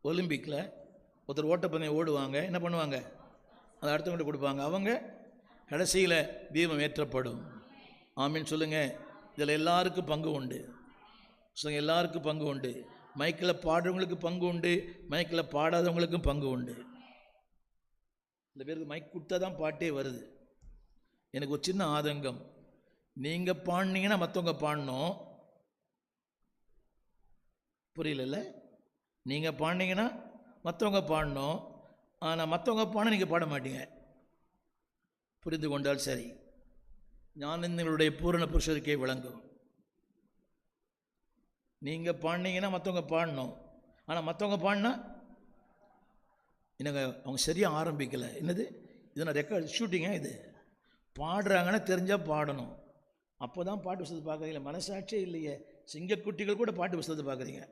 ஒலிம்பிக்கில் ஒருத்தர் ஓட்டப்பந்தயம் ஓடுவாங்க, என்ன பண்ணுவாங்க, அதை அடுத்தவங்கிட்ட கொடுப்பாங்க, அவங்க கடைசியில் தீபம் ஏற்றப்படும். ஆமீன் சொல்லுங்கள். இதில் எல்லாருக்கும் பங்கு உண்டு. சொல்லுங்கள், எல்லாருக்கும் பங்கு உண்டு. மைக்கில் பாடுறவங்களுக்கு பங்கு உண்டு, மைக்கில் பாடாதவங்களுக்கும் பங்கு உண்டு. இந்த பேருக்கு மைக் கொடுத்தா தான் பாட்டே வருது. எனக்கு ஒரு சின்ன ஆதங்கம், நீங்கள் பாடினீங்கன்னா மற்றவங்க பாடணும், புரியல? நீங்கள் பாடினீங்கன்னா மற்றவங்க பாடணும், ஆனால் மற்றவங்க பாட நீங்கள் பாட மாட்டீங்க. புரிந்து கொண்டால் சரி. ஞானங்களுடைய பூரண புருஷருக்கே விளங்கும். நீங்கள் பாடினீங்கன்னா மற்றவங்க பாடணும், ஆனால் மற்றவங்க பாடினா என்னங்க அவங்க சரியாக ஆரம்பிக்கலை. என்னது இது? நான் ரெக்கார்ட் ஷூட்டிங்க. இது பாடுறாங்கன்னா தெரிஞ்சால் பாடணும், அப்போ தான் பாட்டு புஸ்தகத்தை பார்க்குறீங்களா? மனசாட்சியே இல்லையே. சிங்கக்குட்டிகள் கூட பாட்டு புஸ்தகத்தை பார்க்குறீங்க.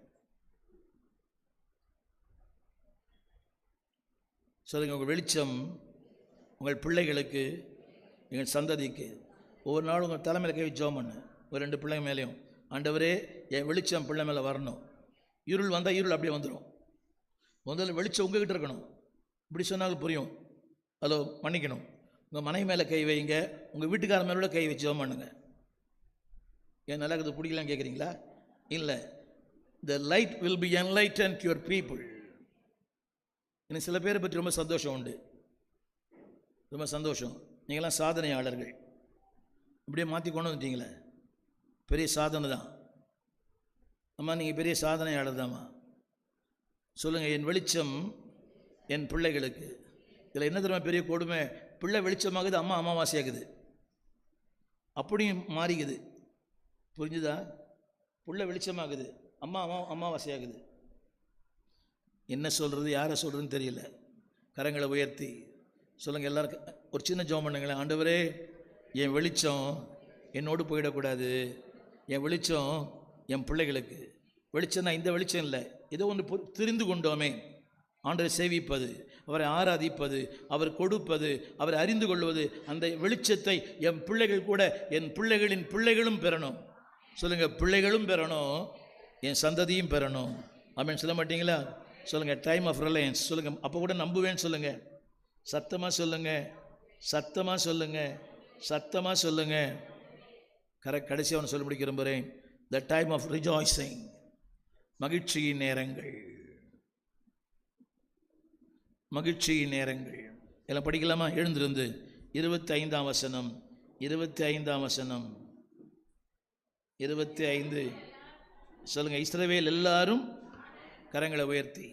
சொல்லுங்கள், உங்கள் வெளிச்சம் உங்கள் பிள்ளைகளுக்கு, எங்கள் சந்ததிக்கு. ஒவ்வொரு நாளும் உங்கள் தலைமையில் கை ஜெபம் பண்ணு. ஒரு 2 பிள்ளைங்க மேலேயும், ஆண்டவரே என் வெளிச்சம் பிள்ளை மேலே வரணும். இருள் வந்தால் இருள் அப்படியே வந்துடும். முதல்ல வெளிச்சம் உங்ககிட்ட இருக்கணும். இப்படி சொன்னாலும் புரியும். ஹலோ, மன்னிக்கணும். உங்கள் மனைவி மேலே கை வைங்க, உங்கள் வீட்டுக்கார மேலே கை வச்சு ஜெபம் பண்ணுங்க. ஏன் நல்லா இருக்குது பிடிக்கலான்னு கேட்குறீங்களா? இல்லை. The light will be enlightened your people. எனக்கு சில பேரை பற்றி ரொம்ப சந்தோஷம் உண்டு, ரொம்ப சந்தோஷம். நீங்களாம் சாதனையாளர்கள். இப்படியே மாற்றி கொண்டு வந்துட்டீங்களே, பெரிய சாதனை தான். அம்மா, நீங்கள் பெரிய சாதனையாளர் தாம்மா. சொல்லுங்கள், என் வெளிச்சம் என் பிள்ளைகளுக்கு. இதில் என்ன தெரியுமா பெரிய கொடுமை? பிள்ளை வெளிச்சமாகுது, அம்மா அமாவாசையாகுது. அப்படியும் மாறிக்குது. புரிஞ்சுதா? பிள்ளை வெளிச்சமாகுது, அம்மா அமாவாசையாகுது. என்ன சொல்கிறது, யாரை சொல்கிறதுன்னு தெரியல. கரங்களை உயர்த்தி சொல்லுங்கள். எல்லாருக்கும் ஒரு சின்ன ஜெபம் பண்ணுங்களேன். ஆண்டவரே, என் வெளிச்சம் என்னோடு போயிடக்கூடாது. என் வெளிச்சம் என் பிள்ளைகளுக்கு. வெளிச்சம் தான் இந்த வெளிச்சம் இல்லை, ஏதோ ஒன்று தெரிந்து கொண்டோமே. ஆண்டவரை சேவிப்பது, அவரை ஆராதிப்பது, அவர் கொடுப்பது, அவரை அறிந்து கொள்வது, அந்த வெளிச்சத்தை என் பிள்ளைகள் கூட, என் பிள்ளைகளின் பிள்ளைகளும் பெறணும். சொல்லுங்கள், பிள்ளைகளும் பெறணும், என் சந்ததியும் பெறணும். ஆமென் சொல்ல மாட்டீங்களா? சொல்லுங்கள், டைம் ஆஃப் ரிலையன்ஸ். சொல்லுங்கள், அப்போ கூட நம்புவேன்னு சொல்லுங்கள். சத்தமாக சொல்லுங்கள், சத்தமாக சொல்லுங்கள், சத்தமாக சொல்லுங்கள். கடைசி அவனை சொல்லி முடிக்க விரும்புகிறேன். த டைம் ஆஃப் ரிஜாய்சிங், மகிழ்ச்சியின் நேரங்கள், மகிழ்ச்சியின் நேரங்கள். எல்லாம் படிக்கலாமா? எழுந்திருந்து 25ஆம் வசனம், 25ஆம் வசனம், 25. சொல்லுங்கள், இஸ்ரவேல் எல்லாரும் கரங்களை உயர்த்தி.